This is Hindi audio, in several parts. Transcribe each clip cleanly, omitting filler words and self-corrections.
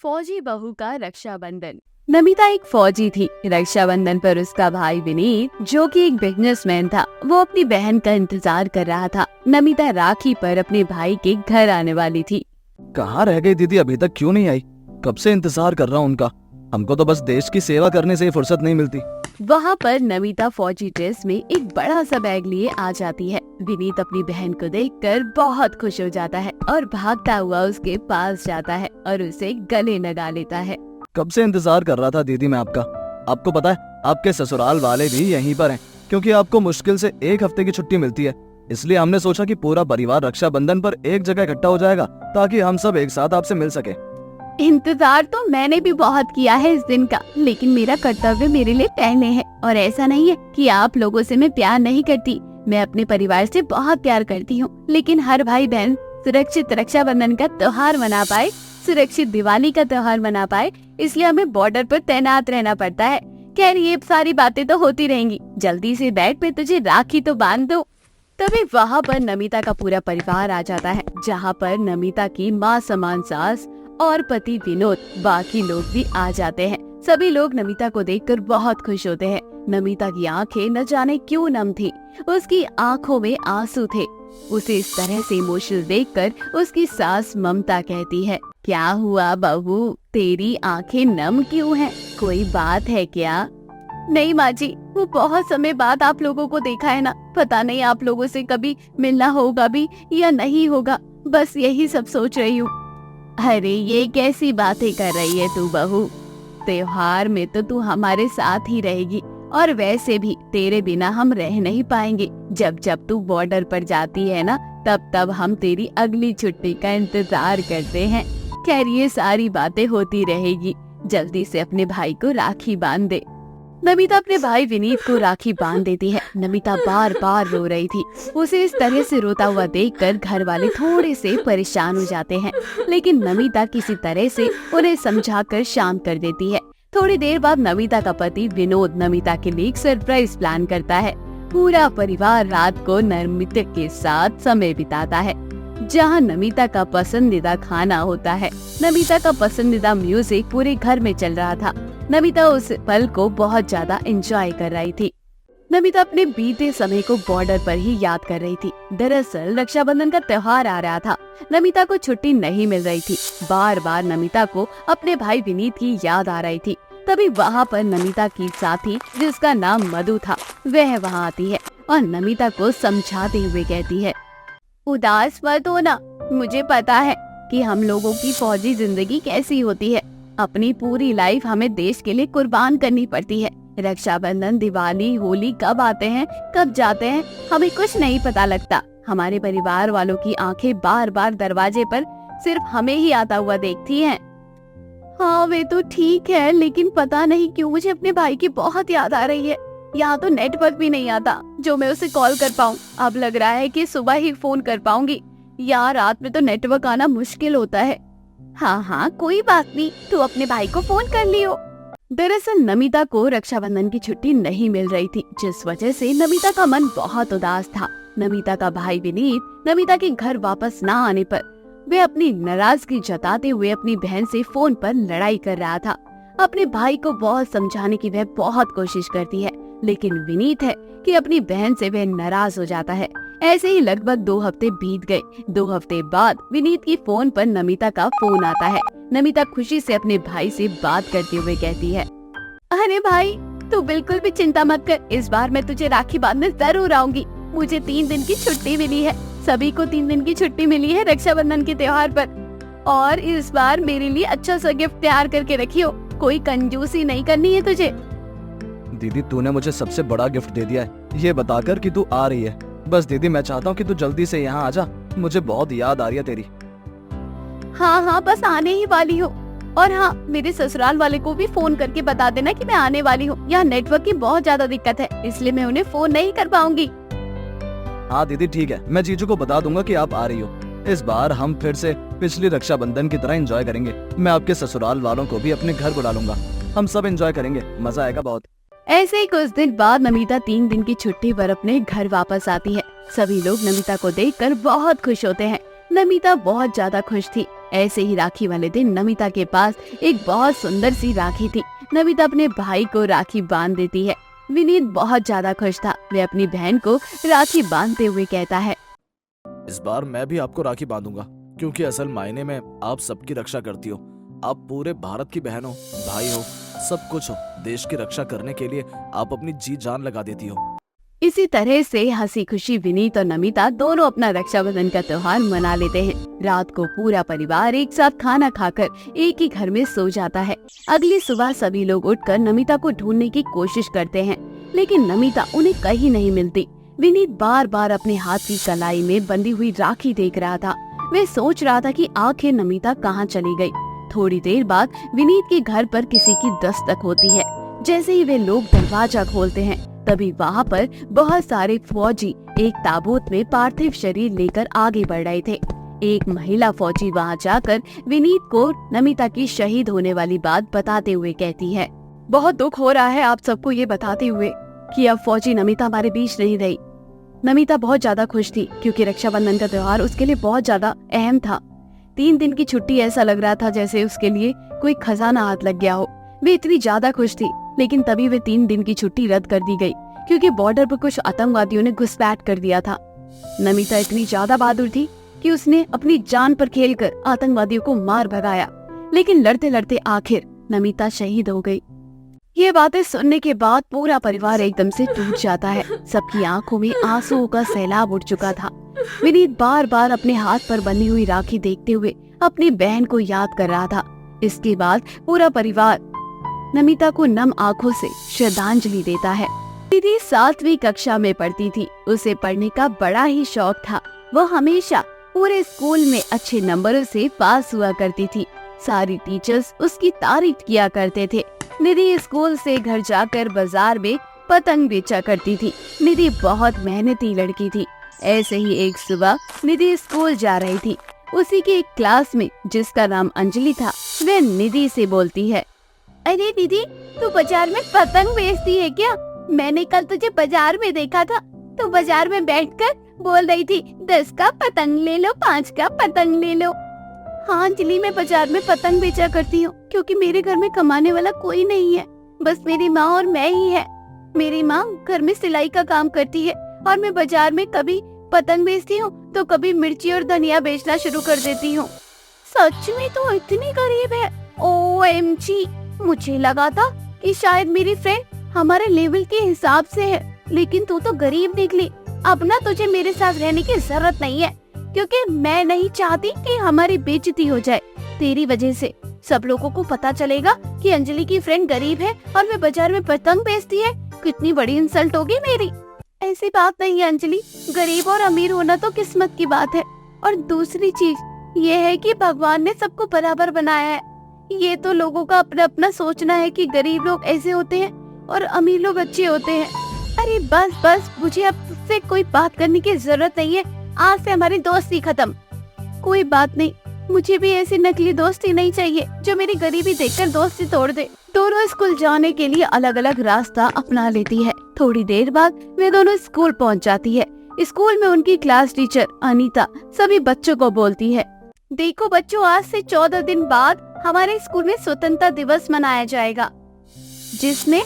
फौजी बहू का रक्षाबंधन। नमिता एक फौजी थी। रक्षाबंधन पर उसका भाई विनीत, जो कि एक बिजनेसमैन था, वो अपनी बहन का इंतजार कर रहा था। नमिता राखी पर अपने भाई के घर आने वाली थी। कहाँ रह गई दीदी, अभी तक क्यों नहीं आई? कब से इंतजार कर रहा हूँ उनका। हमको तो बस देश की सेवा करने से ही फुर्सत नहीं मिलती। वहाँ पर नमिता फौजी ड्रेस में एक बड़ा सा बैग लिए आ जाती है। विनीत अपनी बहन को देखकर बहुत खुश हो जाता है और भागता हुआ उसके पास जाता है और उसे गले लगा लेता है। कब से इंतजार कर रहा था दीदी मैं आपका। आपको पता है आपके ससुराल वाले भी यहीं पर हैं, क्योंकि आपको मुश्किल से 1 हफ्ते की छुट्टी मिलती है। इसलिए हमने सोचा कि पूरा परिवार रक्षाबंधन पर एक जगह इकट्ठा हो जाएगा, ताकि हम सब एक साथ आपसे मिल सके। इंतजार तो मैंने भी बहुत किया है इस दिन का, लेकिन मेरा कर्तव्य मेरे लिए पहले है। और ऐसा नहीं है कि आप लोगों से मैं प्यार नहीं करती, मैं अपने परिवार से बहुत प्यार करती हूँ। लेकिन हर भाई बहन सुरक्षित रक्षाबंधन का त्योहार मना पाए, सुरक्षित दिवाली का त्योहार मना पाए, इसलिए हमें बॉर्डर पर तैनात रहना पड़ता है। खैर ये सारी बातें तो होती रहेंगी, जल्दी से बैठ पे तुझे राखी तो बांध दो। तभी वहाँ पर नमिता का पूरा परिवार आ जाता है, जहाँ पर नमिता की माँ समान सास और पति विनोद, बाकी लोग भी आ जाते हैं। सभी लोग नमिता को देखकर बहुत खुश होते हैं। नमिता की आंखें न जाने क्यों नम थी, उसकी आंखों में आंसू थे। उसे इस तरह से इमोशनल देखकर उसकी सास ममता कहती है, क्या हुआ बहू, तेरी आंखें नम क्यों हैं? कोई बात है क्या? नहीं माँ जी, वो बहुत समय बाद आप लोगों को देखा है ना, पता नहीं आप लोगों से कभी मिलना होगा भी या नहीं होगा, बस यही सब सोच रही हूँ। अरे ये कैसी बातें कर रही है तू बहू, त्योहार में तो तू हमारे साथ ही रहेगी, और वैसे भी तेरे बिना हम रह नहीं पाएंगे। जब जब तू बॉर्डर पर जाती है ना, तब तब हम तेरी अगली छुट्टी का इंतजार करते हैं। खैर ये सारी बातें होती रहेगी, जल्दी से अपने भाई को राखी बांध दे। नमिता अपने भाई विनीत को राखी बांध देती है। नमिता बार बार रो रही थी। उसे इस तरह से रोता हुआ देखकर घर वाले थोड़े से परेशान हो जाते हैं, लेकिन नमिता किसी तरह से उन्हें समझाकर शांत कर देती है। थोड़ी देर बाद नमिता का पति विनोद नमिता के लिए एक सरप्राइज प्लान करता है। पूरा परिवार रात को नमिता के साथ समय बिताता है, जहाँ नमिता का पसंदीदा खाना होता है। नमिता का पसंदीदा म्यूजिक पूरे घर में चल रहा था। नमिता उस पल को बहुत ज्यादा एंजॉय कर रही थी। नमिता अपने बीते समय को बॉर्डर पर ही याद कर रही थी। दरअसल रक्षाबंधन का त्योहार आ रहा था। नमिता को छुट्टी नहीं मिल रही थी। बार बार नमिता को अपने भाई विनीत की याद आ रही थी। तभी वहाँ पर नमिता की साथी, जिसका नाम मधु था, वह वहाँ आती है और नमिता को समझाते हुए कहती है, उदास मत हो ना, मुझे पता है कि हम लोगों की फौजी जिंदगी कैसी होती है। अपनी पूरी लाइफ हमें देश के लिए कुर्बान करनी पड़ती है। रक्षाबंधन, दिवाली, होली कब आते हैं कब जाते हैं हमें कुछ नहीं पता लगता। हमारे परिवार वालों की आंखें बार बार दरवाजे पर सिर्फ हमें ही आता हुआ देखती हैं। हाँ वे तो ठीक है, लेकिन पता नहीं क्यों मुझे अपने भाई की बहुत याद आ रही है। यहाँ तो नेटवर्क भी नहीं आता जो मैं उसे कॉल कर पाऊँ। अब लग रहा है कि सुबह ही फोन कर पाऊंगी। यार रात में तो नेटवर्क आना मुश्किल होता है। हाँ कोई बात नहीं, तू अपने भाई को फोन कर लियो। दरअसल नमिता को रक्षाबंधन की छुट्टी नहीं मिल रही थी, जिस वजह से नमिता का मन बहुत उदास था। नमिता का भाई विनीत नमिता के घर वापस न आने पर वे अपनी नाराजगी जताते हुए अपनी बहन से फोन पर लड़ाई कर रहा था। अपने भाई को बहुत समझाने की वह बहुत कोशिश करती है, लेकिन विनीत है कि अपनी बहन से वह नाराज हो जाता है। ऐसे ही लगभग 2 हफ्ते बीत गए। 2 हफ्ते बाद विनीत की फोन पर नमिता का फोन आता है। नमिता खुशी से अपने भाई से बात करते हुए कहती है, अरे भाई तू बिल्कुल भी चिंता मत कर, इस बार मैं तुझे राखी बांधने जरूर आऊंगी। मुझे 3 दिन की छुट्टी मिली है, सभी को 3 दिन की छुट्टी मिली है रक्षाबंधन के त्योहार पर। और इस बार मेरे लिए अच्छा सा गिफ्ट तैयार करके रखियो, कोई कंजूसी नहीं करनी है तुझे। दीदी तूने मुझे सबसे बड़ा गिफ्ट दे दिया है, ये बताकर कि तू आ रही है। बस दीदी मैं चाहता हूँ कि तू जल्दी से यहाँ आ जा, मुझे बहुत याद आ रही है तेरी। हाँ बस आने ही वाली हूँ। और हाँ, मेरे ससुराल वाले को भी फोन करके बता देना कि मैं आने वाली हूँ। यहाँ नेटवर्क की बहुत ज्यादा दिक्कत है, इसलिए मैं उन्हें फोन नहीं कर पाऊंगी। हाँ दीदी ठीक है, मैं जीजू को बता दूंगा कि आप आ रही हो। इस बार हम फिर से पिछली रक्षाबंधन की तरह एंजॉय करेंगे। मैं आपके ससुराल वालों को भी अपने घर बुला लूंगा, हम सब एंजॉय करेंगे, मजा आएगा बहुत। ऐसे ही कुछ दिन बाद नमिता 3 दिन की छुट्टी पर अपने घर वापस आती है। सभी लोग नमिता को देखकर बहुत खुश होते हैं। नमिता बहुत ज्यादा खुश थी। ऐसे ही राखी वाले दिन नमिता के पास एक बहुत सुंदर सी राखी थी। नमिता अपने भाई को राखी बांध देती है। विनीत बहुत ज्यादा खुश था। वे अपनी बहन को राखी बांधते हुए कहता है, इस बार मैं भी आपको राखी बांधूंगा, क्योंकि असल मायने में आप सबकी रक्षा करती हो। आप पूरे भारत की बहन हो, भाई हो, सब कुछ हो। देश की रक्षा करने के लिए आप अपनी जी जान लगा देती हो। इसी तरह से हंसी खुशी विनीत और नमिता दोनों अपना रक्षाबंधन का त्योहार मना लेते हैं। रात को पूरा परिवार एक साथ खाना खाकर एक ही घर में सो जाता है। अगली सुबह सभी लोग उठकर नमिता को ढूंढने की कोशिश करते हैं, लेकिन नमिता उन्हें कहीं नहीं मिलती। विनीत बार बार अपने हाथ की कलाई में बंधी हुई राखी देख रहा था। वे सोच रहा था कि आखिर नमिता कहाँ चली गई। थोड़ी देर बाद विनीत के घर पर किसी की दस्तक होती है। जैसे ही वे लोग दरवाजा खोलते हैं, तभी वहाँ पर बहुत सारे फौजी एक ताबूत में पार्थिव शरीर लेकर आगे बढ़ रहे थे। एक महिला फौजी वहाँ जाकर विनीत को नमिता की शहीद होने वाली बात बताते हुए कहती है, बहुत दुख हो रहा है आप सबको ये बताते हुए कि अब फौजी नमिता हमारे बीच नहीं रही। नमिता बहुत ज्यादा खुश थी, क्योंकि रक्षाबंधन का त्योहार उसके लिए बहुत ज्यादा अहम था। 3 दिन की छुट्टी, ऐसा लग रहा था जैसे उसके लिए कोई खजाना हाथ लग गया हो। वे इतनी ज्यादा खुश थी, लेकिन तभी वे 3 दिन की छुट्टी रद्द कर दी गई, क्योंकि बॉर्डर पर कुछ आतंकवादियों ने घुसपैठ कर दिया था। नमिता इतनी ज्यादा बहादुर थी कि उसने अपनी जान पर खेलकर आतंकवादियों को मार भगाया, लेकिन लड़ते लड़ते आखिर नमिता शहीद हो गई। ये बातें सुनने के बाद पूरा परिवार एकदम से टूट जाता है। सबकी आंखों में आंसुओं का सैलाब उठ चुका था। विनीत बार बार अपने हाथ पर बंधी हुई राखी देखते हुए अपनी बहन को याद कर रहा था। इसके बाद पूरा परिवार नमिता को नम आंखों से श्रद्धांजलि देता है। दीदी 7वीं कक्षा में पढ़ती थी। उसे पढ़ने का बड़ा ही शौक था। वो हमेशा पूरे स्कूल में अच्छे नंबरों से पास हुआ करती थी। सारी टीचर्स उसकी तारीफ किया करते थे। निधि स्कूल से घर जाकर बाजार में पतंग बेचा करती थी। निधि बहुत मेहनती लड़की थी। ऐसे ही एक सुबह निधि स्कूल जा रही थी। उसी के एक क्लास में जिसका नाम अंजलि था, वह निधि से बोलती है, अरे दीदी, तू बाजार में पतंग बेचती है क्या? मैंने कल तुझे बाजार में देखा था। तू बाजार में बैठकर बोल रही थी 10 का पतंग ले लो, 5 का पतंग ले लो। हाँ अंजलि, मैं बाजार में पतंग बेचा करती हूँ, क्योंकि मेरे घर में कमाने वाला कोई नहीं है, बस मेरी माँ और मैं ही है। मेरी माँ घर में सिलाई का काम करती है और मैं बाजार में कभी पतंग बेचती हूँ तो कभी मिर्ची और धनिया बेचना शुरू कर देती हूँ। सच में तो इतनी गरीब है। OMG, मुझे लगा था कि शायद मेरी फ्रेंड हमारे लेवल के हिसाब से है, लेकिन तू तो गरीब निकली। अब ना तुझे मेरे साथ रहने की जरूरत नहीं है, क्योंकि मैं नहीं चाहती कि हमारी बेइज्जती हो जाए। तेरी वजह से सब लोगों को पता चलेगा कि अंजलि की फ्रेंड गरीब है और वे बाजार में पतंग बेचती है। कितनी बड़ी इंसल्ट होगी मेरी। ऐसी बात नहीं है अंजलि, गरीब और अमीर होना तो किस्मत की बात है। और दूसरी चीज ये है कि भगवान ने सबको बराबर बनाया है। ये तो लोगों का अपना अपना सोचना है कि गरीब लोग ऐसे होते हैं और अमीर लोग अच्छे होते हैं। अरे बस बस, मुझे अब तुझसे कोई बात करने की जरूरत नहीं है। आज से हमारी दोस्ती खत्म। कोई बात नहीं, मुझे भी ऐसी नकली दोस्ती नहीं चाहिए जो मेरी गरीबी देखकर दोस्ती तोड़ दे। दोनों स्कूल जाने के लिए अलग अलग रास्ता अपना लेती है। थोड़ी देर बाद वे दोनों स्कूल पहुंच जाती है। स्कूल में उनकी क्लास टीचर अनीता सभी बच्चों को बोलती है, देखो बच्चों, आज से 14 दिन बाद हमारे स्कूल में स्वतंत्रता दिवस मनाया जाएगा, जिसमें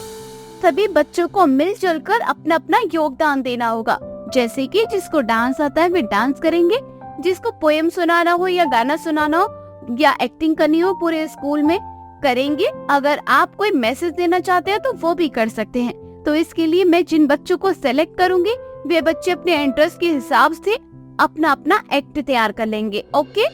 सभी बच्चों को मिलजुल कर अपना अपना योगदान देना होगा। जैसे कि जिसको डांस आता है वे डांस करेंगे, जिसको पोएम सुनाना हो या गाना सुनाना हो या एक्टिंग करनी हो पूरे स्कूल में करेंगे। अगर आप कोई मैसेज देना चाहते हैं तो वो भी कर सकते हैं। तो इसके लिए मैं जिन बच्चों को सेलेक्ट करूंगी वे बच्चे अपने इंटरेस्ट के हिसाब से अपना अपना एक्ट तैयार कर लेंगे। ओके।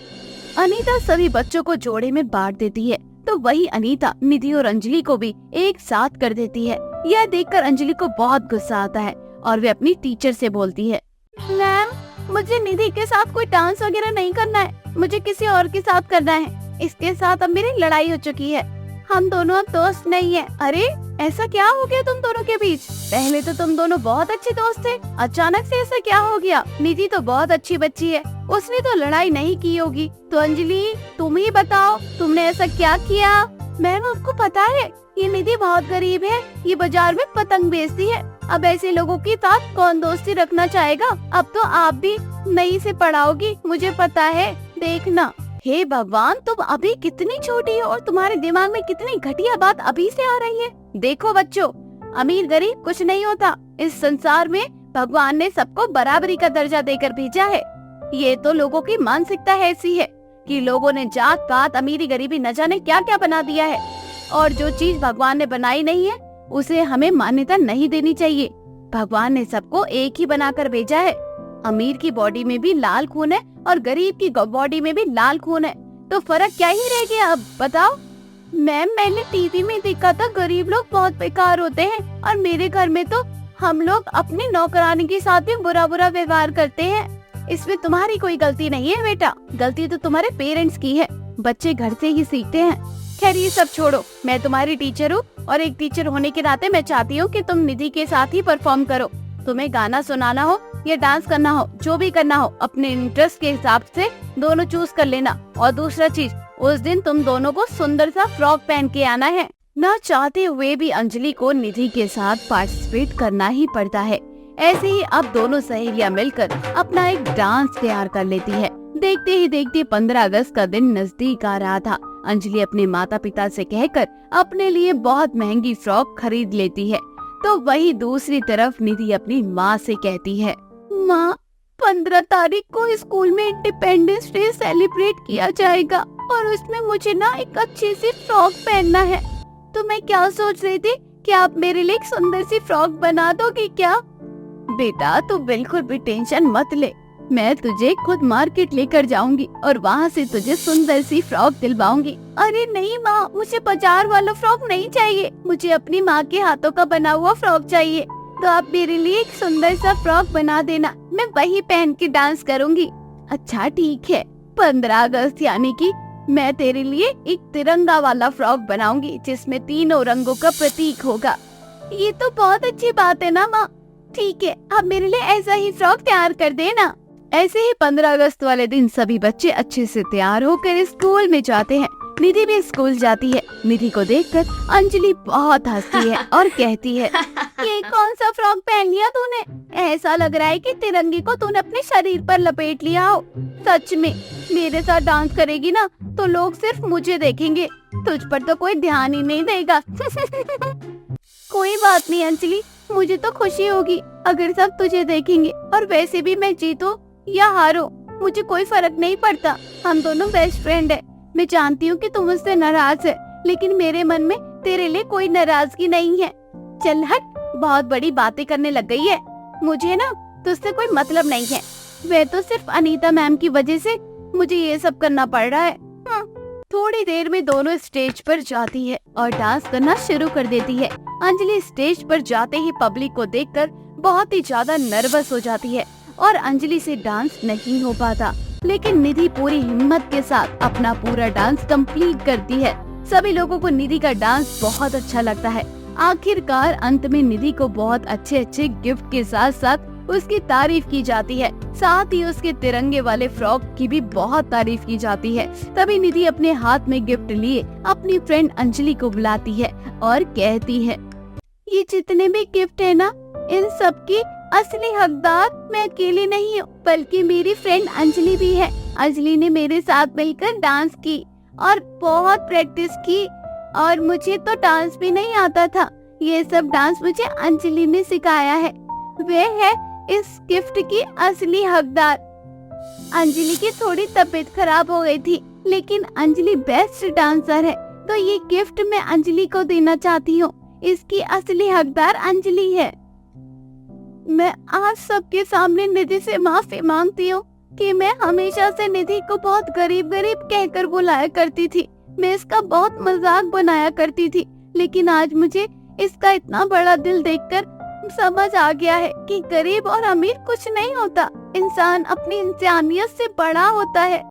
अनीता सभी बच्चों को जोड़े में बांट देती है, तो वही अनीता निधि और अंजलि को भी एक साथ कर देती है। यह देखकर अंजलि को बहुत गुस्सा आता है और वे अपनी टीचर से बोलती है, मैम, मुझे निधि के साथ कोई डांस वगैरह नहीं करना है, मुझे किसी और के साथ करना है। इसके साथ अब मेरी लड़ाई हो चुकी है, हम दोनों अब दोस्त नहीं है। अरे ऐसा क्या हो गया तुम दोनों के बीच? पहले तो तुम दोनों बहुत अच्छे दोस्त थे, अचानक से ऐसा क्या हो गया? निधि तो बहुत अच्छी बच्ची है, उसने तो लड़ाई नहीं की होगी। तो अंजलि, तुम ही बताओ, तुमने ऐसा क्या किया? मैम, आपको पता है ये निधि बहुत गरीब है, ये बाजार में पतंग बेचती है। अब ऐसे लोगों के साथ कौन दोस्ती रखना चाहेगा? अब तो आप भी नहीं से पढ़ाओगी, मुझे पता है, देखना। हे भगवान, तुम अभी कितनी छोटी हो और तुम्हारे दिमाग में कितनी घटिया बात अभी से आ रही है। देखो बच्चों, अमीर गरीब कुछ नहीं होता। इस संसार में भगवान ने सबको बराबरी का दर्जा देकर भेजा है। ये तो लोगों की मानसिकता ऐसी है कि लोगों ने जात पात अमीरी गरीबी न जाने क्या क्या बना दिया है, और जो चीज भगवान ने बनाई नहीं है उसे हमें मान्यता नहीं देनी चाहिए। भगवान ने सबको एक ही बनाकर भेजा है। अमीर की बॉडी में भी लाल खून है और गरीब की बॉडी में भी लाल खून है, तो फर्क क्या ही रह गया अब बताओ। मैम, मैंने टीवी में देखा था गरीब लोग बहुत बेकार होते हैं, और मेरे घर में तो हम लोग अपनी नौकरानी के साथ भी बुरा बुरा व्यवहार करते हैं। इसमें तुम्हारी कोई गलती नहीं है बेटा, गलती तो तुम्हारे पेरेंट्स की है। बच्चे घर से ही सीखते हैं। खैर ये सब छोड़ो, मैं तुम्हारी टीचर हूँ और एक टीचर होने के नाते मैं चाहती हूँ कि तुम निधि के साथ ही परफॉर्म करो। तुम्हें गाना सुनाना हो या डांस करना हो, जो भी करना हो अपने इंटरेस्ट के हिसाब से दोनों चूज कर लेना। और दूसरा चीज, उस दिन तुम दोनों को सुंदर सा फ्रॉक पहन के आना है। न चाहते हुए भी अंजलि को निधि के साथ पार्टिसिपेट करना ही पड़ता है। ऐसे ही अब दोनों सहेलियां मिलकर अपना एक डांस तैयार कर लेती है। देखते ही देखते 15 अगस्त का दिन नजदीक आ रहा था। अंजलि अपने माता पिता से कहकर अपने लिए बहुत महंगी फ्रॉक खरीद लेती है, तो वही दूसरी तरफ निधि अपनी माँ से कहती है, माँ, 15 तारीख को स्कूल में इंडिपेंडेंस डे सेलिब्रेट किया जाएगा और उसमें मुझे ना एक अच्छी सी फ्रॉक पहनना है। तो मैं क्या सोच रही थी कि आप मेरे लिए एक सुंदर सी फ्रॉक बना दोगी क्या? बेटा, तू बिल्कुल भी टेंशन मत ले, मैं तुझे खुद मार्केट लेकर जाऊंगी और वहाँ से तुझे सुंदर सी फ्रॉक दिलवाऊंगी। अरे नहीं माँ, मुझे बाजार वाला फ्रॉक नहीं चाहिए, मुझे अपनी माँ के हाथों का बना हुआ फ्रॉक चाहिए। तो आप मेरे लिए एक सुंदर सा फ्रॉक बना देना, मैं वही पहन के डांस करूंगी। अच्छा ठीक है, 15 अगस्त यानी कि मैं तेरे लिए एक तिरंगा वाला फ्रॉक बनाऊंगी जिसमें तीनों रंगों का प्रतीक होगा। ये तो बहुत अच्छी बात है ना माँ। ठीक है, आप मेरे लिए ऐसा ही फ्रॉक तैयार कर देना। ऐसे ही 15 अगस्त वाले दिन सभी बच्चे अच्छे से तैयार होकर स्कूल में जाते हैं। निधि भी स्कूल जाती है। निधि को देखकर अंजलि बहुत हंसती है और कहती है, ये कौन सा फ्रॉक पहन लिया तूने? ऐसा लग रहा है कि तिरंगे को तूने अपने शरीर पर लपेट लिया हो। सच में मेरे साथ डांस करेगी ना तो लोग सिर्फ मुझे देखेंगे, तुझ पर तो कोई ध्यान ही नहीं देगा। कोई बात नहीं अंजलि, मुझे तो खुशी होगी अगर सब तुझे देखेंगे, और वैसे भी मैं जीतूं या हारो मुझे कोई फर्क नहीं पड़ता। हम दोनों बेस्ट फ्रेंड है। मैं जानती हूँ कि तुम मुझसे नाराज है, लेकिन मेरे मन में तेरे लिए कोई नाराजगी नहीं है। चल हट, बहुत बड़ी बातें करने लग गई है। मुझे ना तुझसे कोई मतलब नहीं है। वह तो सिर्फ अनीता मैम की वजह से मुझे ये सब करना पड़ रहा है। थोड़ी देर में दोनों स्टेज पर जाती है और डांस करना शुरू कर देती है। अंजलि स्टेज पर जाते ही पब्लिक को देखकर बहुत ही ज्यादा नर्वस हो जाती है और अंजलि से डांस नहीं हो पाता, लेकिन निधि पूरी हिम्मत के साथ अपना पूरा डांस कंप्लीट करती है। सभी लोगों को निधि का डांस बहुत अच्छा लगता है। आखिरकार अंत में निधि को बहुत अच्छे अच्छे गिफ्ट के साथ साथ उसकी तारीफ की जाती है। साथ ही उसके तिरंगे वाले फ्रॉक की भी बहुत तारीफ की जाती है। तभी निधि अपने हाथ में गिफ्ट लिए अपनी फ्रेंड अंजलि को बुलाती है और कहती है, ये जितने भी गिफ्ट है ना, इन सब की असली हकदार मैं अकेली नहीं हूँ, बल्कि मेरी फ्रेंड अंजलि भी है। अंजलि ने मेरे साथ मिलकर डांस की और बहुत प्रैक्टिस की, और मुझे तो डांस भी नहीं आता था। ये सब डांस मुझे अंजलि ने सिखाया है। वह है इस गिफ्ट की असली हकदार। अंजलि की थोड़ी तबीयत खराब हो गई थी, लेकिन अंजलि बेस्ट डांसर है, तो ये गिफ्ट मैं अंजलि को देना चाहती हूँ। इसकी असली हकदार अंजलि है। मैं आज सबके सामने निधि से माफी मांगती हूँ कि मैं हमेशा से निधि को बहुत गरीब गरीब कहकर बुलाया करती थी। मैं इसका बहुत मजाक बनाया करती थी, लेकिन आज मुझे इसका इतना बड़ा दिल देखकर समझ आ गया है कि गरीब और अमीर कुछ नहीं होता। इंसान अपनी इंसानियत से बड़ा होता है।